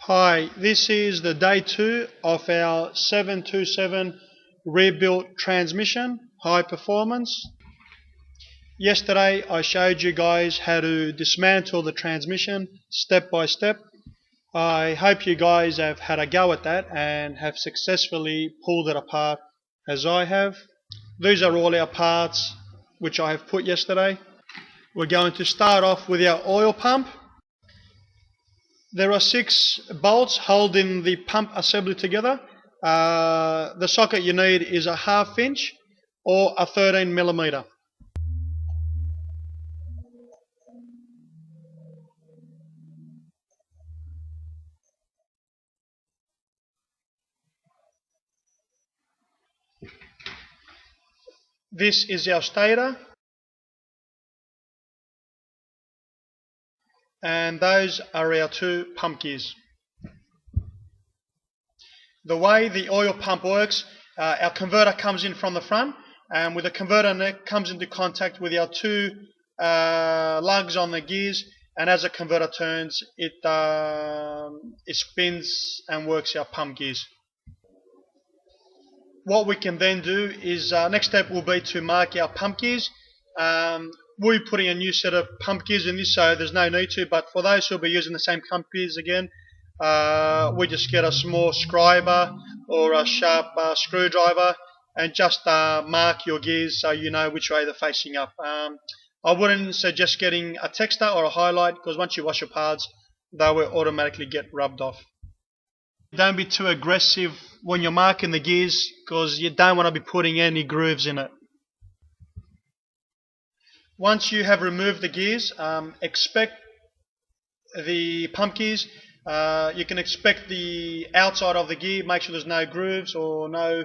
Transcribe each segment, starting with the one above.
Hi, this is the day 2 of our 727 rebuilt transmission, high performance. Yesterday I showed you guys how to dismantle the transmission step by step. I hope you guys have had a go at that and have successfully pulled it apart as I have. These are all our parts which I have put yesterday. We're going to start off with our oil pump. There are 6 bolts holding the pump assembly together. The socket you need is a 1/2 inch or a 13mm. This is our stator, and those are our 2 pump gears. The way the oil pump works, our converter comes in from the front, and with the converter neck comes into contact with our 2 lugs on the gears, and as the converter turns, it spins and works our pump gears. What we can then do is, next step will be to mark our pump gears. We'll be putting a new set of pump gears in this, so there's no need to, but for those who will be using the same pump gears again, we just get a small scriber or a sharp screwdriver and just mark your gears so you know which way they're facing up. I wouldn't suggest getting a texter or a highlight, because once you wash your parts, they will automatically get rubbed off. Don't be too aggressive when you're marking the gears, because you don't want to be putting any grooves in it. Once you have removed the gears, expect the pump gears. You can expect the outside of the gear, make sure there's no grooves or no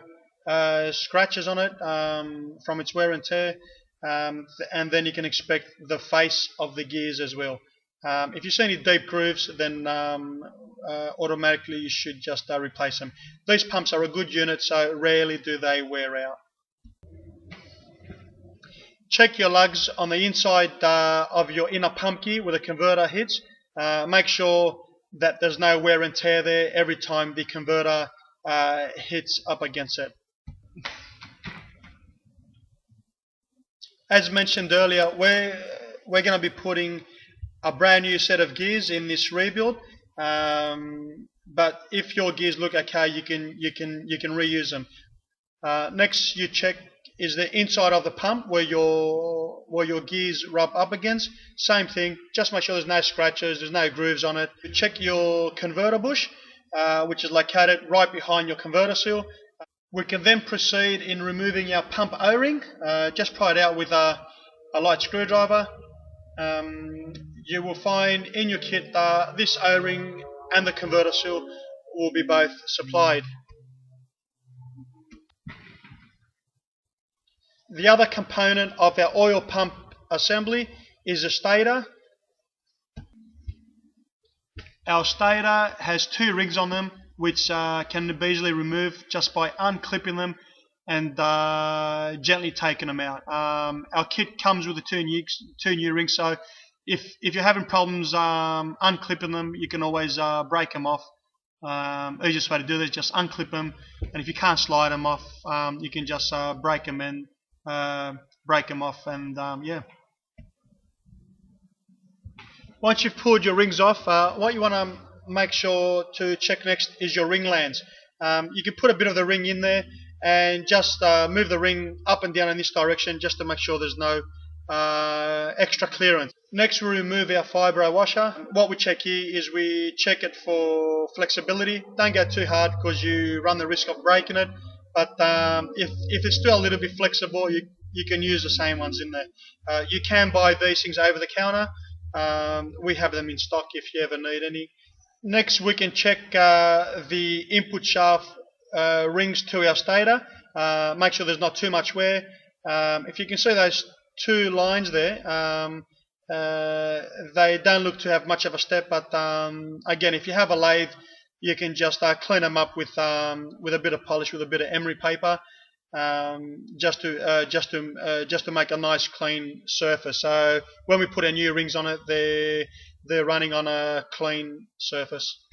scratches on it from its wear and tear, and then you can expect the face of the gears as well. If you see any deep grooves, then automatically you should just replace them. These pumps are a good unit, so rarely do they wear out. Check your lugs on the inside of your inner pump gear where the converter hits. Make sure that there's no wear and tear there every time the converter hits up against it. As mentioned earlier, we're going to be putting a brand new set of gears in this rebuild, but if your gears look okay, you can reuse them. Next, you check is the inside of the pump where your gears rub up against. Same thing, just make sure there's no scratches, there's no grooves on it. Check your converter bush, which is located right behind your converter seal. We can then proceed in removing our pump O-ring. Just pry it out with a light screwdriver. You will find in your kit this O-ring and the converter seal will be both supplied. The other component of our oil pump assembly is a stator. Our stator has 2 rings on them, which can be easily removed just by unclipping them and gently taking them out. Our kit comes with the 2 new rings, so if you're having problems unclipping them, you can always break them off. Easiest way to do this is just unclip them, and if you can't slide them off, you can just break them off, and yeah. Once you've pulled your rings off, what you want to make sure to check next is your ring lands. You can put a bit of the ring in there and just move the ring up and down in this direction just to make sure there's no extra clearance. Next, we remove our fibro washer. What we check here is we check it for flexibility. Don't go too hard because you run the risk of breaking it, but if it's still a little bit flexible, you can use the same ones in there. You can buy these things over the counter. We have them in stock if you ever need any. Next, we can check the input shaft rings to our stator. Make sure there's not too much wear. If you can see those 2 lines there, they don't look to have much of a step, but again, if you have a lathe, you can just clean them up with a bit of polish, with a bit of emery paper, just to make a nice clean surface. So when we put our new rings on it, they're running on a clean surface.